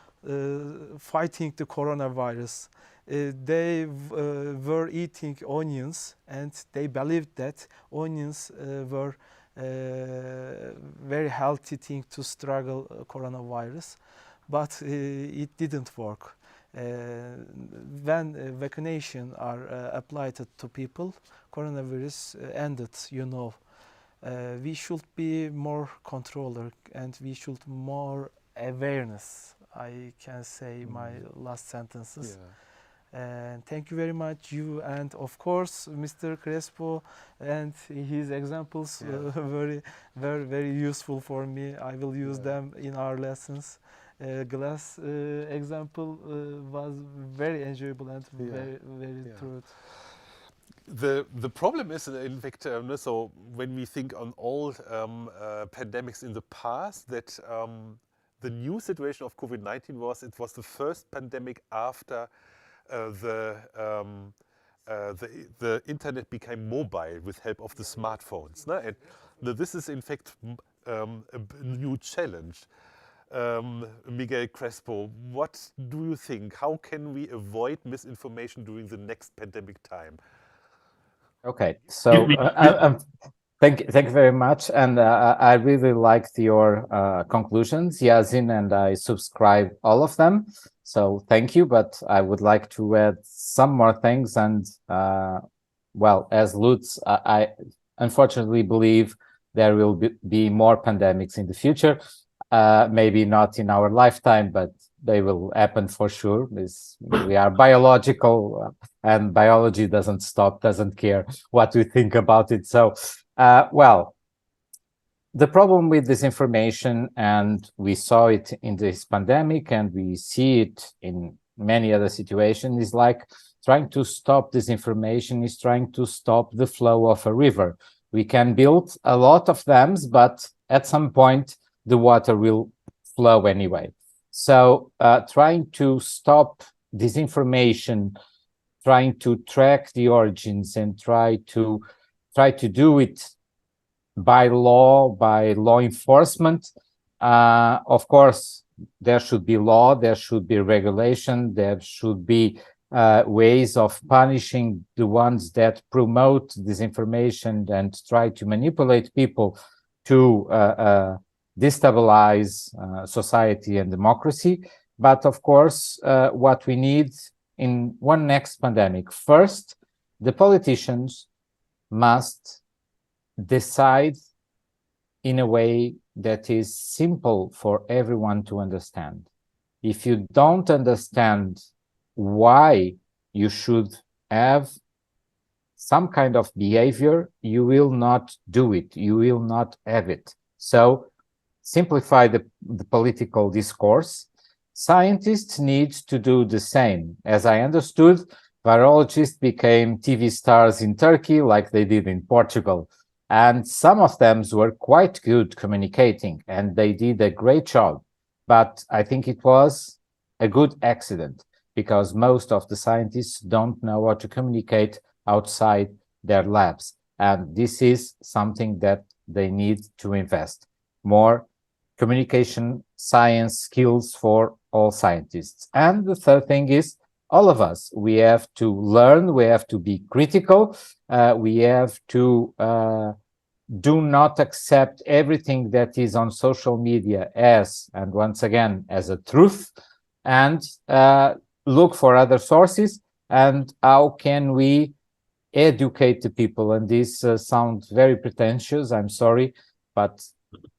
[SPEAKER 2] fighting the coronavirus. They were eating onions, and they believed that onions were very healthy thing to struggle coronavirus, but it didn't work. When vaccination are applied to people, coronavirus ended, you know. We should be more controller, and we should more awareness. I can say my last sentences. And thank you very much, you, and of course Mr. Crespo, and his examples very useful for me. I will use them in our lessons. Glass example was very enjoyable and very true.
[SPEAKER 1] The problem is, in fact, so when we think on all pandemics in the past, that the new situation of COVID-19 was, it was the first pandemic after the internet became mobile with help of the smartphones. No? And this is in fact a new challenge. Miguel Crespo, what do you think? How can we avoid misinformation during the next pandemic time?
[SPEAKER 3] Okay, so thank you very much, and I really liked your conclusions, Yazin, and I subscribe all of them. So thank you, but I would like to add some more things. And well, as Lutz, I unfortunately believe there will be more pandemics in the future. Maybe not in our lifetime, but they will happen for sure. We are biological, and biology doesn't stop, doesn't care what we think about it. So, well, the problem with disinformation, and we saw it in this pandemic, and we see it in many other situations, is like trying to stop disinformation is trying to stop the flow of a river. We can build a lot of dams, but at some point, the water will flow anyway. So trying to stop disinformation, trying to track the origins, and try to do it by law enforcement. Of course, there should be law, there should be regulation, there should be ways of punishing the ones that promote disinformation and try to manipulate people to destabilize society and democracy. But of course, what we need in one next pandemic, first, the politicians must decide in a way that is simple for everyone to understand. If you don't understand why you should have some kind of behavior, you will not do it, you will not have it. So simplify the political discourse. Scientists need to do the same. As I understood, virologists became TV stars in Turkey like they did in Portugal. And some of them were quite good communicating and they did a great job. But I think it was a good accident because most of the scientists don't know how to communicate outside their labs. And this is something that they need to invest more communication science skills for all scientists. And the third thing is all of us, we have to learn, we have to be critical, we have to do not accept everything that is on social media as, and once again, as a truth, and look for other sources and how can we educate the people. And this sounds very pretentious, I'm sorry, but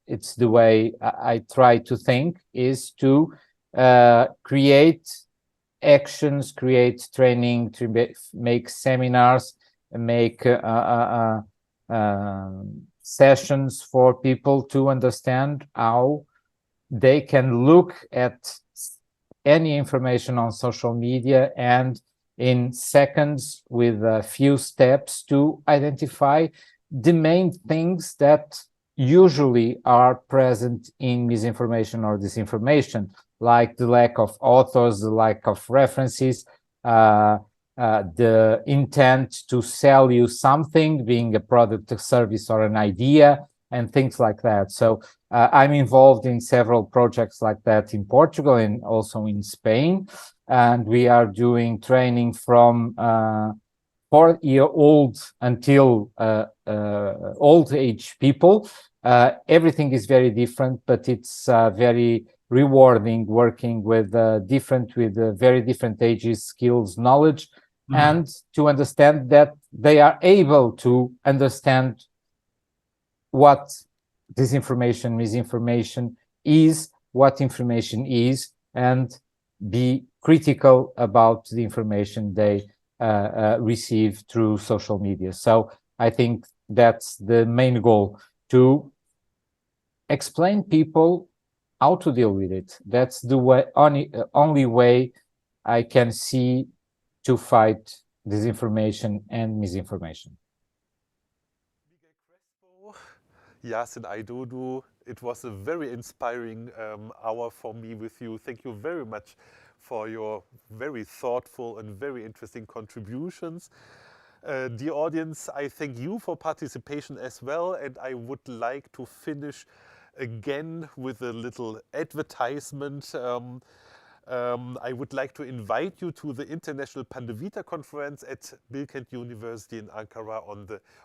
[SPEAKER 3] it's the way I try to think, is to create actions, create training, to make seminars, make sessions for people to understand how they can look at any information on social media and in seconds with a few steps to identify the main things that usually are present in misinformation or disinformation, like the lack of authors, the lack of references, the intent to sell you something, being a product, a service, or an idea, and things like that. So I'm involved in several projects like that in Portugal and also in Spain. And we are doing training from 4-year-old until old age people. Everything is very different, but it's very rewarding working with very different ages, skills, knowledge, and to understand that they are able to understand what disinformation, misinformation is, what information is, and be critical about the information they receive through social media. So I think that's the main goal, to explain people how to deal with it. That's the way, only way I can see to fight disinformation and misinformation.
[SPEAKER 1] Yasin Aidodu, it was a very inspiring hour for me with you. Thank you very much for your very thoughtful and very interesting contributions. Dear audience, I thank you for participation as well, and I would like to finish again with a little advertisement. I would like to invite you to the International PandeVITA conference at Bilkent University in Ankara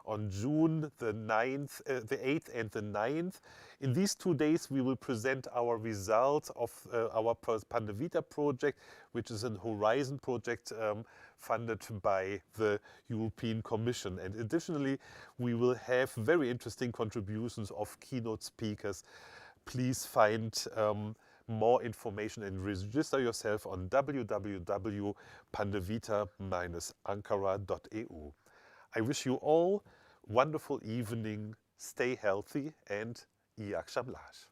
[SPEAKER 1] on June the 8th and the 9th. In these 2 days, we will present our results of our PandeVITA project, which is an Horizon project funded by the European Commission. And additionally, we will have very interesting contributions of keynote speakers. Please find more information and register yourself on www.pandevita-ankara.eu. I wish you all wonderful evening, stay healthy, and Iak Shamlash.